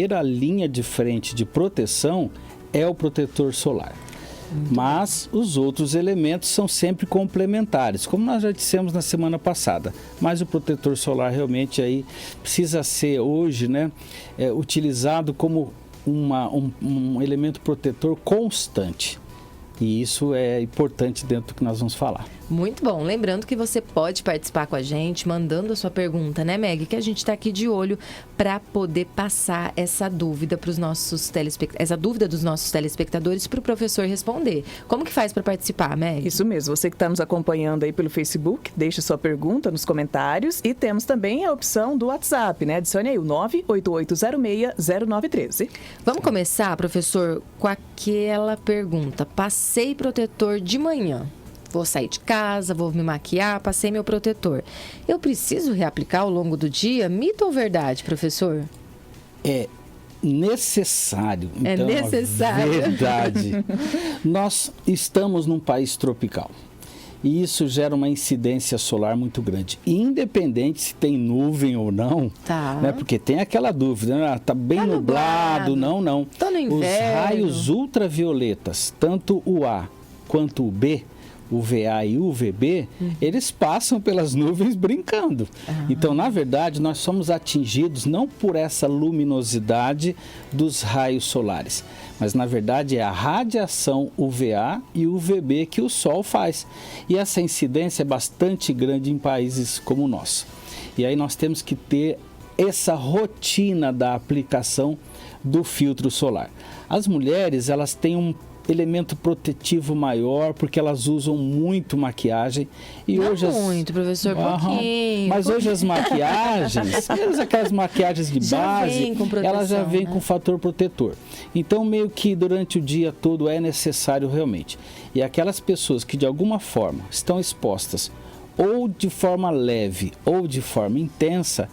primeira linha de frente de proteção é o protetor solar. Mas os outros elementos são sempre complementares, como nós já dissemos na semana passada. Mas o protetor solar realmente aí precisa ser hoje, né, utilizado como um elemento protetor constante. E isso é importante dentro do que nós vamos falar. Muito bom. Lembrando que você pode participar com a gente, mandando a sua pergunta, né, Meg? Que a gente está aqui de olho para poder passar essa dúvida para os nossos telespectadores para o professor responder. Como que faz para participar, Meg? Isso mesmo. Você que está nos acompanhando aí pelo Facebook, deixe sua pergunta nos comentários. E temos também a opção do WhatsApp, né? Adicione aí o 988060913. Vamos começar, professor, com aquela pergunta. Passei protetor de manhã. Vou sair de casa, vou me maquiar, passei meu protetor. Eu preciso reaplicar ao longo do dia? Mito ou verdade, professor? É necessário. É então, necessário. Verdade. Nós estamos num país tropical. E isso gera uma incidência solar muito grande. Independente se tem nuvem ou não, Tá. Né? Porque tem aquela dúvida, né? Tá bem Tá nublado. nublado. Não. Tô no inverno. Os raios ultravioletas, tanto o A quanto o B, o VA e o UVB, eles passam pelas nuvens brincando. Então, na verdade, nós somos atingidos não por essa luminosidade dos raios solares, mas, na verdade, é a radiação UVA e UVB que o Sol faz. E essa incidência é bastante grande em países como o nosso. E aí nós temos que ter essa rotina da aplicação do filtro solar. As mulheres, elas têm um elemento protetivo maior, porque elas usam muito maquiagem. E Não hoje muito, professor, pouquinho. Mas hoje as maquiagens, mesmo aquelas maquiagens de Já base, vem com proteção, elas já vêm né? com fator protetor. Então, meio que durante o dia todo é necessário realmente. E aquelas pessoas que de alguma forma estão expostas, ou de forma leve, ou de forma intensa,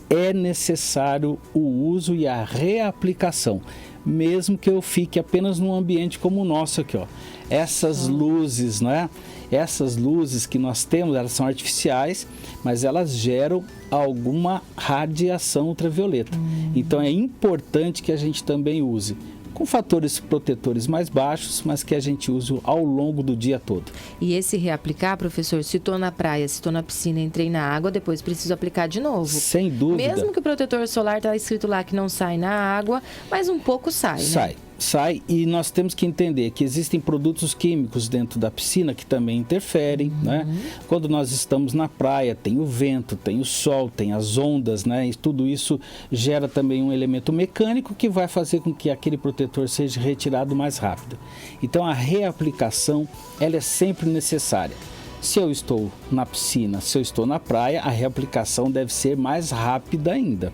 é necessário o uso e a reaplicação, mesmo que eu fique apenas num ambiente como o nosso aqui, ó. Essas luzes, né? Essas luzes que nós temos, elas são artificiais, mas elas geram alguma radiação ultravioleta. Então é importante que a gente também use com fatores protetores mais baixos, mas que a gente use ao longo do dia todo. E esse reaplicar, professor, se estou na praia, se estou na piscina, entrei na água, depois preciso aplicar de novo. Sem dúvida. Mesmo que o protetor solar está escrito lá que não sai na água, mas um pouco sai, né? Sai, e nós temos que entender que existem produtos químicos dentro da piscina que também interferem, né? Quando nós estamos na praia, tem o vento, tem o sol, tem as ondas, né? E tudo isso gera também um elemento mecânico que vai fazer com que aquele protetor seja retirado mais rápido. Então, a reaplicação, ela é sempre necessária. Se eu estou na piscina, se eu estou na praia, a reaplicação deve ser mais rápida ainda,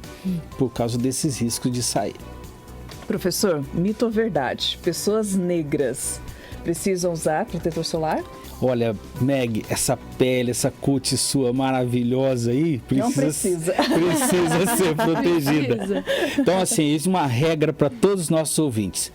por causa desses riscos de sair. Professor, mito ou verdade? Pessoas negras precisam usar protetor solar? Olha, Meg, essa pele, essa cutis sua maravilhosa aí, precisa ser protegida. Precisa. Então, assim, isso é uma regra para todos os nossos ouvintes.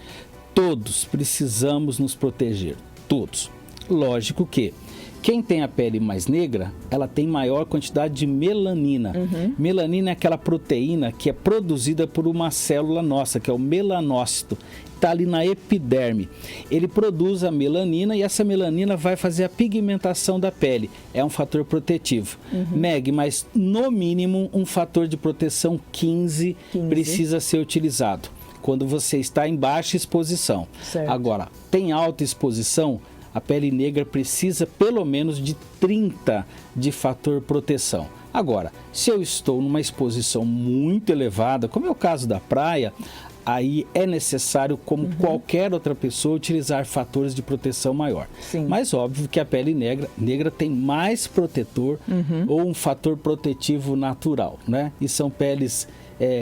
Todos precisamos nos proteger, todos. Lógico que quem tem a pele mais negra, ela tem maior quantidade de melanina. Melanina é aquela proteína que é produzida por uma célula nossa, que é o melanócito. Está ali na epiderme. Ele produz a melanina e essa melanina vai fazer a pigmentação da pele. É um fator protetivo. Meg, mas no mínimo um fator de proteção 15 precisa ser utilizado quando você está em baixa exposição. Certo. Agora, tem alta exposição, a pele negra precisa pelo menos de 30 de fator proteção. Agora, se eu estou numa exposição muito elevada, como é o caso da praia, aí é necessário, como qualquer outra pessoa, utilizar fatores de proteção maior. Sim. Mas óbvio que a pele negra tem mais protetor ou um fator protetivo natural, né? E são peles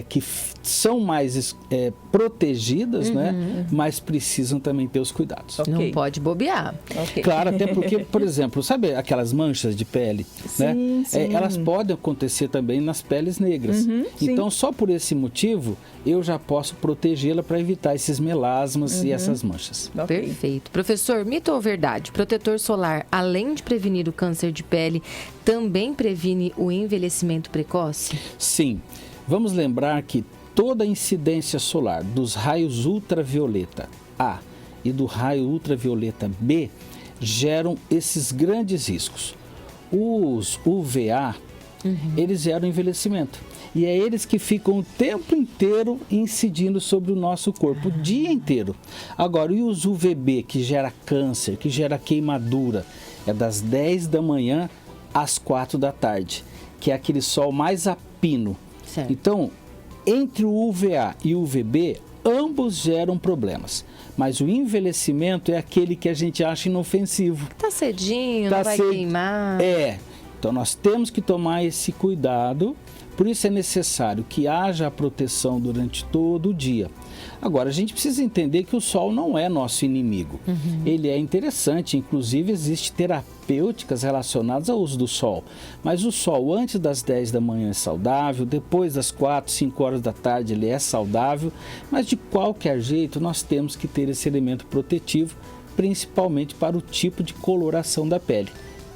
que são mais protegidas, né? Mas precisam também ter os cuidados. Ok. Não pode bobear. Ok. Claro, até porque, por exemplo, sabe aquelas manchas de pele? Sim, né? sim. Elas podem acontecer também nas peles negras. sim. Então, só por esse motivo, eu já posso protegê-la para evitar esses melasmas e essas manchas. Ok. Perfeito. Professor, mito ou verdade? Protetor solar, além de prevenir o câncer de pele, também previne o envelhecimento precoce? Sim. Vamos lembrar que toda a incidência solar dos raios ultravioleta A e do raio ultravioleta B geram esses grandes riscos. Os UVA, eles geram envelhecimento. E é eles que ficam o tempo inteiro incidindo sobre o nosso corpo, o dia inteiro. Agora, e os UVB, que gera câncer, que gera queimadura, é das 10 da manhã às 4 da tarde, que é aquele sol mais a pino. Certo. Então, entre o UVA e o UVB, ambos geram problemas. Mas o envelhecimento é aquele que a gente acha inofensivo. Tá cedinho, não vai queimar. Então nós temos que tomar esse cuidado, por isso é necessário que haja a proteção durante todo o dia. Agora, a gente precisa entender que o sol não é nosso inimigo. Ele é interessante, inclusive existe terapêuticas relacionadas ao uso do sol. Mas o sol antes das 10 da manhã é saudável, depois das 4, 5 horas da tarde ele é saudável, mas de qualquer jeito nós temos que ter esse elemento protetivo, principalmente para o tipo de coloração da pele.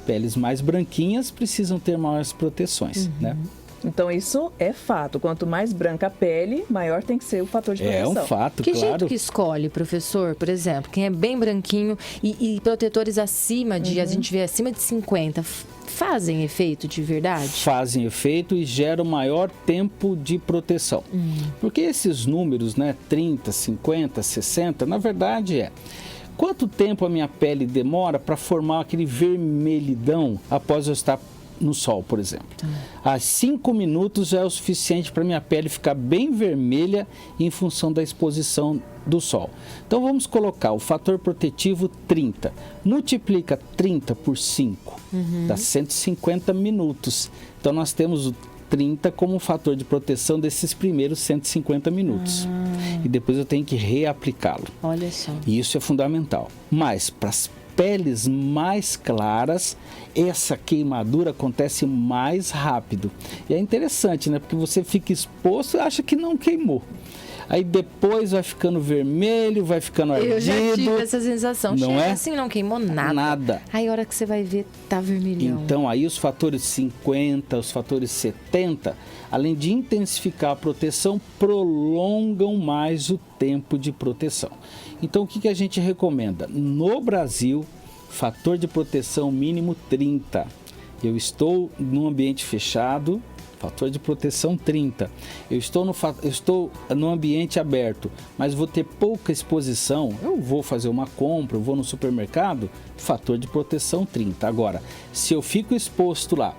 Peles mais branquinhas precisam ter maiores proteções, né? Então, isso é fato. Quanto mais branca a pele, maior tem que ser o fator de proteção. É um fato, Que claro. jeito que escolhe, professor? Por exemplo, quem é bem branquinho e protetores acima de, a gente vê acima de 50, fazem efeito de verdade? Fazem efeito e geram maior tempo de proteção. Porque esses números, né, 30, 50, 60, na verdade quanto tempo a minha pele demora para formar aquele vermelhidão após eu estar no sol, por exemplo. Há 5 minutos já é o suficiente para minha pele ficar bem vermelha em função da exposição do sol. Então vamos colocar o fator protetivo 30. Multiplica 30 por 5, dá 150 minutos. Então nós temos o 30 como um fator de proteção desses primeiros 150 minutos. E depois eu tenho que reaplicá-lo. Olha só. E isso é fundamental. Mas para as peles mais claras, essa queimadura acontece mais rápido. E é interessante, né? Porque você fica exposto e acha que não queimou. Aí depois vai ficando vermelho, vai ficando ardido. Eu já tive essa sensação. Não Chega é? assim, não queimou nada. Nada. Aí a hora que você vai ver, tá vermelhão. Então aí os fatores 50, os fatores 70, além de intensificar a proteção, prolongam mais o tempo de proteção. Então o que a gente recomenda? No Brasil, fator de proteção mínimo 30. Eu estou num ambiente fechado, fator de proteção 30. Eu estou no ambiente aberto, mas vou ter pouca exposição. Eu vou fazer uma compra, eu vou no supermercado, fator de proteção 30. Agora, se eu fico exposto lá,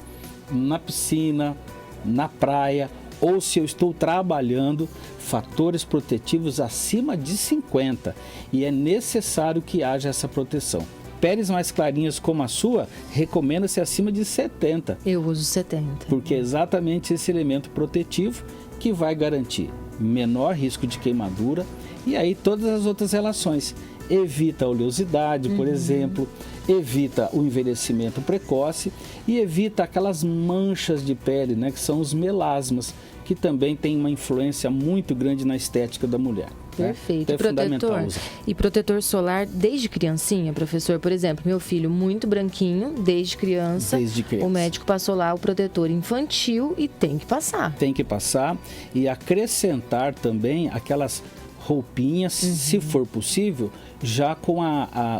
na piscina, na praia, ou se eu estou trabalhando, fatores protetivos acima de 50. E é necessário que haja essa proteção. Peles mais clarinhas como a sua, recomenda-se acima de 70. Eu uso 70. Porque é exatamente esse elemento protetivo que vai garantir menor risco de queimadura e aí todas as outras relações. Evita a oleosidade, por exemplo, evita o envelhecimento precoce e evita aquelas manchas de pele, né, que são os melasmas, que também tem uma influência muito grande na estética da mulher. Perfeito. Né? Então é fundamental usar. E protetor solar desde criancinha, professor? Por exemplo, meu filho muito branquinho, desde criança. Desde criança. O médico passou lá o protetor infantil e tem que passar. Tem que passar e acrescentar também aquelas roupinhas, se for possível, já com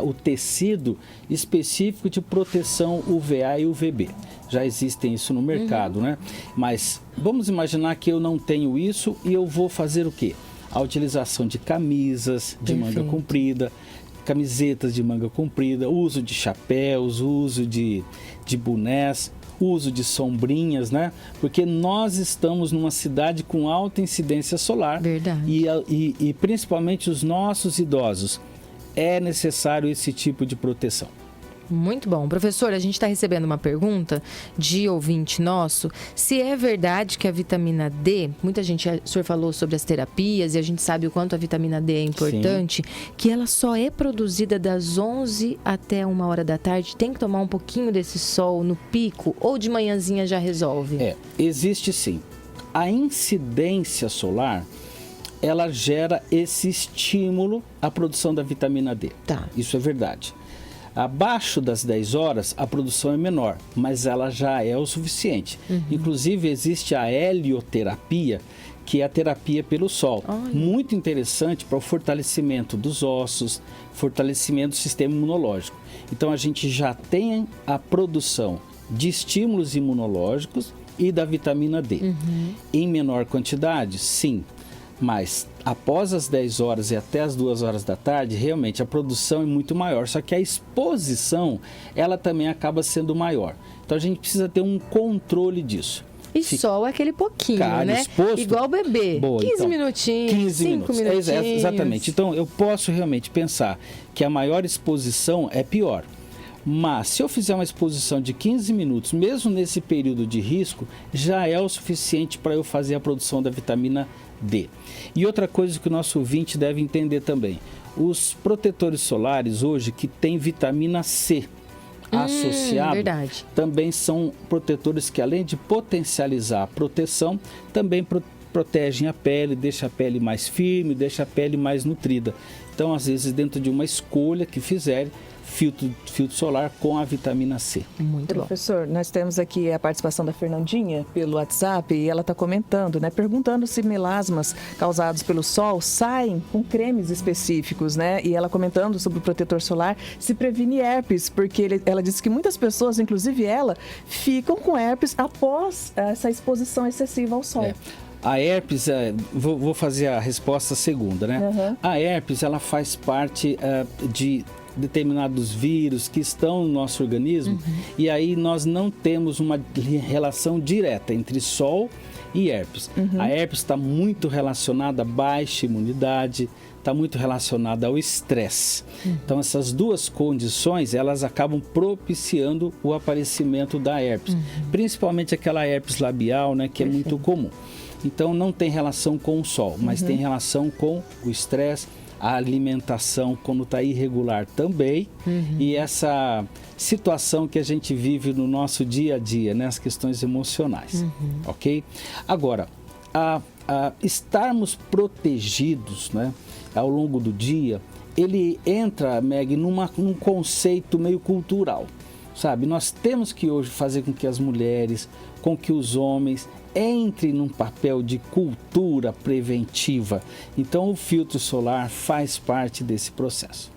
o tecido específico de proteção UVA e UVB. Já existem isso no mercado, né? Mas vamos imaginar que eu não tenho isso e eu vou fazer o quê? A utilização de camisas de manga comprida, camisetas de manga comprida, uso de chapéus, uso de bonés, uso de sombrinhas, né? Porque nós estamos numa cidade com alta incidência solar. Verdade. E principalmente os nossos idosos. É necessário esse tipo de proteção. Muito bom. Professor, a gente está recebendo uma pergunta de ouvinte nosso. Se é verdade que a vitamina D, muita gente, o senhor falou sobre as terapias e a gente sabe o quanto a vitamina D é importante, que ela só é produzida das 11 até 1 hora da tarde, tem que tomar um pouquinho desse sol no pico ou de manhãzinha já resolve? Existe sim. A incidência solar, ela gera esse estímulo à produção da vitamina D. Tá. Isso é verdade. Abaixo das 10 horas, a produção é menor, mas ela já é o suficiente. Inclusive, existe a helioterapia, que é a terapia pelo sol. Olha. Muito interessante para o fortalecimento dos ossos, fortalecimento do sistema imunológico. Então a gente já tem a produção de estímulos imunológicos e da vitamina D. Em menor quantidade, sim. Mas após as 10 horas e até as 2 horas da tarde, realmente a produção é muito maior. Só que a exposição, ela também acaba sendo maior. Então a gente precisa ter um controle disso. E sol é aquele pouquinho, né? Exposto. Igual o bebê. Boa, 15 então, minutinhos, 15 5 minutos. minutinhos. Exatamente. Então eu posso realmente pensar que a maior exposição é pior. Mas se eu fizer uma exposição de 15 minutos, mesmo nesse período de risco, já é o suficiente para eu fazer a produção da vitamina D. E outra coisa que o nosso ouvinte deve entender também, os protetores solares hoje que têm vitamina C associado, verdade. também são protetores que, além de potencializar a proteção, também protegem a pele, deixa a pele mais firme, deixa a pele mais nutrida. Então, às vezes, dentro de uma escolha que fizerem, filtro solar com a vitamina C. Muito bom. Professor, nós temos aqui a participação da Fernandinha pelo WhatsApp e ela está comentando, né? Perguntando se melasmas causados pelo sol saem com cremes específicos, né? E ela comentando sobre o protetor solar se previne herpes, porque ela disse que muitas pessoas, inclusive ela, ficam com herpes após essa exposição excessiva ao sol. A herpes, vou fazer a resposta segunda, né? Uhum. A herpes, ela faz parte de determinados vírus que estão no nosso organismo e aí nós não temos uma relação direta entre sol e herpes. A herpes está muito relacionada à baixa imunidade, está muito relacionada ao estresse. Então essas duas condições, elas acabam propiciando o aparecimento da herpes, principalmente aquela herpes labial, né, que é muito comum. Então não tem relação com o sol, mas tem relação com o estresse, a alimentação quando está irregular também e essa situação que a gente vive no nosso dia a dia, né, as questões emocionais, ok? Agora, estarmos protegidos, né, ao longo do dia, ele entra, Meg, num conceito meio cultural, sabe? Nós temos que hoje fazer com que as mulheres, com que os homens entre num papel de cultura preventiva. Então, o filtro solar faz parte desse processo.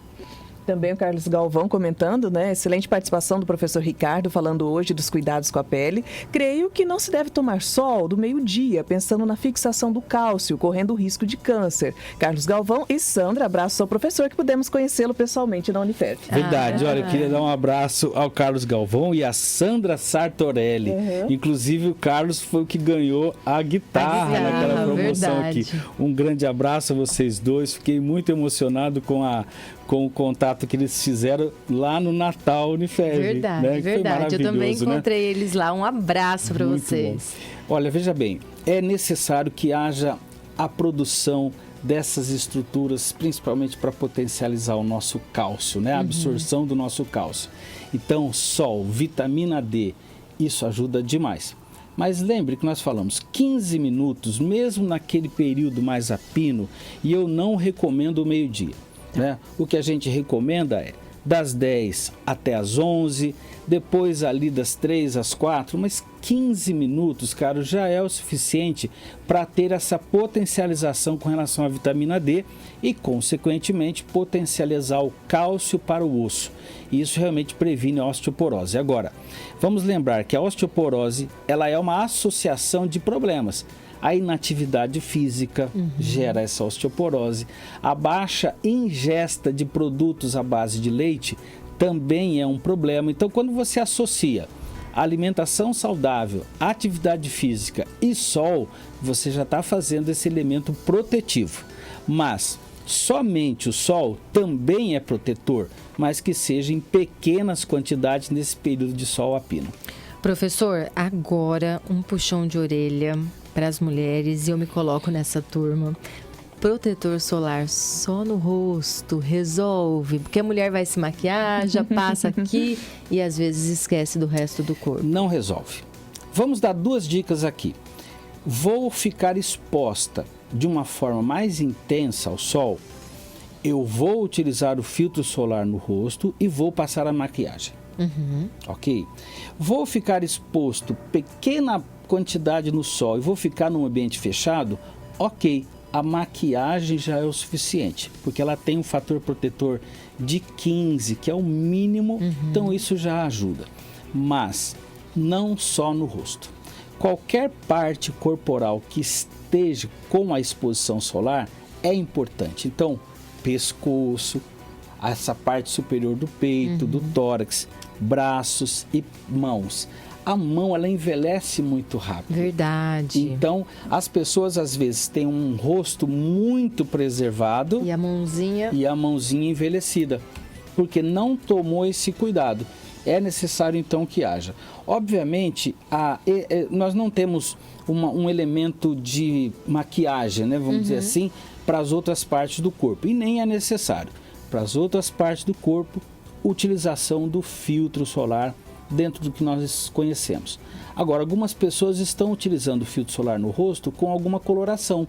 Também o Carlos Galvão comentando, né? Excelente participação do professor Ricardo, falando hoje dos cuidados com a pele. Creio que não se deve tomar sol do meio-dia, pensando na fixação do cálcio, correndo o risco de câncer. Carlos Galvão e Sandra, abraço ao professor, que pudemos conhecê-lo pessoalmente na Unifep. Verdade, olha, eu queria dar um abraço ao Carlos Galvão e à Sandra Sartorelli. Inclusive, o Carlos foi o que ganhou a guitarra naquela promoção aqui. Um grande abraço a vocês dois, fiquei muito emocionado com o contato que eles fizeram lá no Natal Unifeb. Verdade, né? verdade. Eu também encontrei, né? eles lá. Um abraço para vocês. Bom. Olha, veja bem, é necessário que haja a produção dessas estruturas, principalmente para potencializar o nosso cálcio, né? A absorção do nosso cálcio. Então, sol, vitamina D, isso ajuda demais. Mas lembre que nós falamos 15 minutos, mesmo naquele período mais a pino, e eu não recomendo o meio-dia. Né? O que a gente recomenda é das 10 até as 11, depois ali das 3 às 4, mas 15 minutos, cara, já é o suficiente para ter essa potencialização com relação à vitamina D e, consequentemente, potencializar o cálcio para o osso. E isso realmente previne a osteoporose. Agora, vamos lembrar que a osteoporose, ela é uma associação de problemas. A inatividade física gera essa osteoporose. A baixa ingesta de produtos à base de leite também é um problema. Então, quando você associa alimentação saudável, atividade física e sol, você já está fazendo esse elemento protetivo. Mas somente o sol também é protetor, mas que seja em pequenas quantidades nesse período de sol a pino. Professor, agora um puxão de orelha para as mulheres e eu me coloco nessa turma. Protetor solar só no rosto resolve, porque a mulher vai se maquiar, já passa aqui e às vezes esquece do resto do corpo. Não resolve. Vamos dar duas dicas aqui. Vou ficar exposta de uma forma mais intensa ao sol, eu vou utilizar o filtro solar no rosto e vou passar a maquiagem. Ok? Vou ficar exposto pequena quantidade no sol e vou ficar num ambiente fechado, ok, a maquiagem já é o suficiente, porque ela tem um fator protetor de 15, que é o mínimo, então isso já ajuda. Mas não só no rosto. Qualquer parte corporal que esteja com a exposição solar é importante. Então, pescoço, essa parte superior do peito, do tórax, braços e mãos. A mão, ela envelhece muito rápido. Verdade. Então, as pessoas às vezes têm um rosto muito preservado E a mãozinha? e a mãozinha envelhecida, porque não tomou esse cuidado. É necessário então que haja. Obviamente, nós não temos um elemento de maquiagem, né, vamos dizer assim, para as outras partes do corpo. E nem é necessário. Para as outras partes do corpo, utilização do filtro solar dentro do que nós conhecemos. Agora, algumas pessoas estão utilizando o filtro solar no rosto com alguma coloração.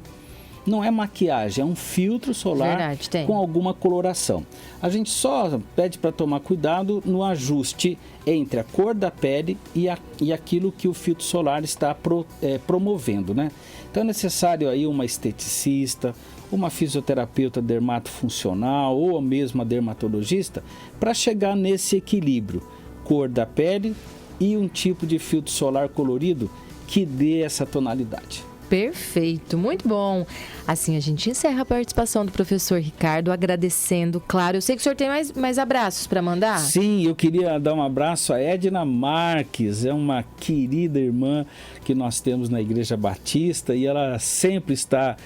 Não é maquiagem, é um filtro solar. Verdade, tem. Com alguma coloração. A gente só pede para tomar cuidado no ajuste entre a cor da pele e aquilo que o filtro solar está promovendo, né? Então é necessário aí uma esteticista, uma fisioterapeuta dermatofuncional ou mesmo a dermatologista para chegar nesse equilíbrio, cor da pele e um tipo de filtro solar colorido que dê essa tonalidade. Perfeito, muito bom. Assim a gente encerra a participação do professor Ricardo, agradecendo, claro. Eu sei que o senhor tem mais abraços para mandar. Sim, eu queria dar um abraço a Edna Marques, é uma querida irmã que nós temos na Igreja Batista e ela sempre está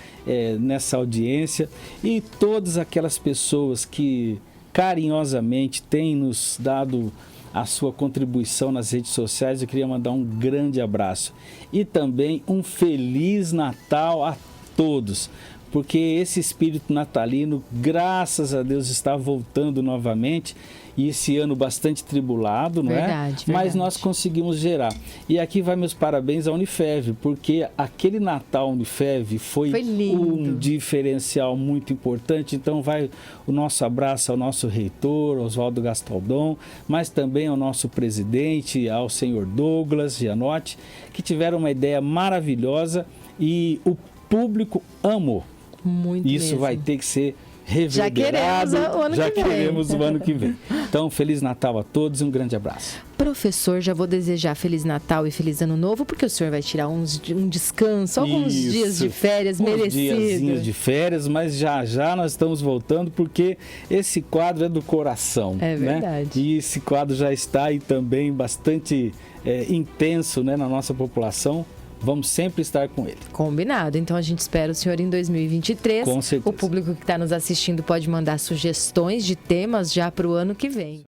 nessa audiência. E todas aquelas pessoas que carinhosamente têm nos dado a sua contribuição nas redes sociais, eu queria mandar um grande abraço e também um Feliz Natal a todos, porque esse espírito natalino, graças a Deus, está voltando novamente e esse ano bastante tribulado, não Verdade, é? Mas verdade. nós conseguimos gerar. E aqui vai meus parabéns à Unifev, porque aquele Natal Unifev foi lindo. um diferencial muito importante. Então vai o nosso abraço ao nosso reitor, Oswaldo Gastaldon, mas também ao nosso presidente, ao senhor Douglas Gianotti, que tiveram uma ideia maravilhosa e o público amou. Muito Isso mesmo. vai ter que ser reverberado. Já queremos o ano que vem. Queremos o ano que vem. Então, Feliz Natal a todos e um grande abraço. Professor, já vou desejar Feliz Natal e Feliz Ano Novo, porque o senhor vai tirar um descanso, alguns dias de férias merecidos. Diazinhos de férias, mas já nós estamos voltando, porque esse quadro é do coração. É verdade. Né? E esse quadro já está aí também bastante intenso, né, na nossa população. Vamos sempre estar com ele. Combinado. Então a gente espera o senhor em 2023. Com certeza. O público que está nos assistindo pode mandar sugestões de temas já para o ano que vem.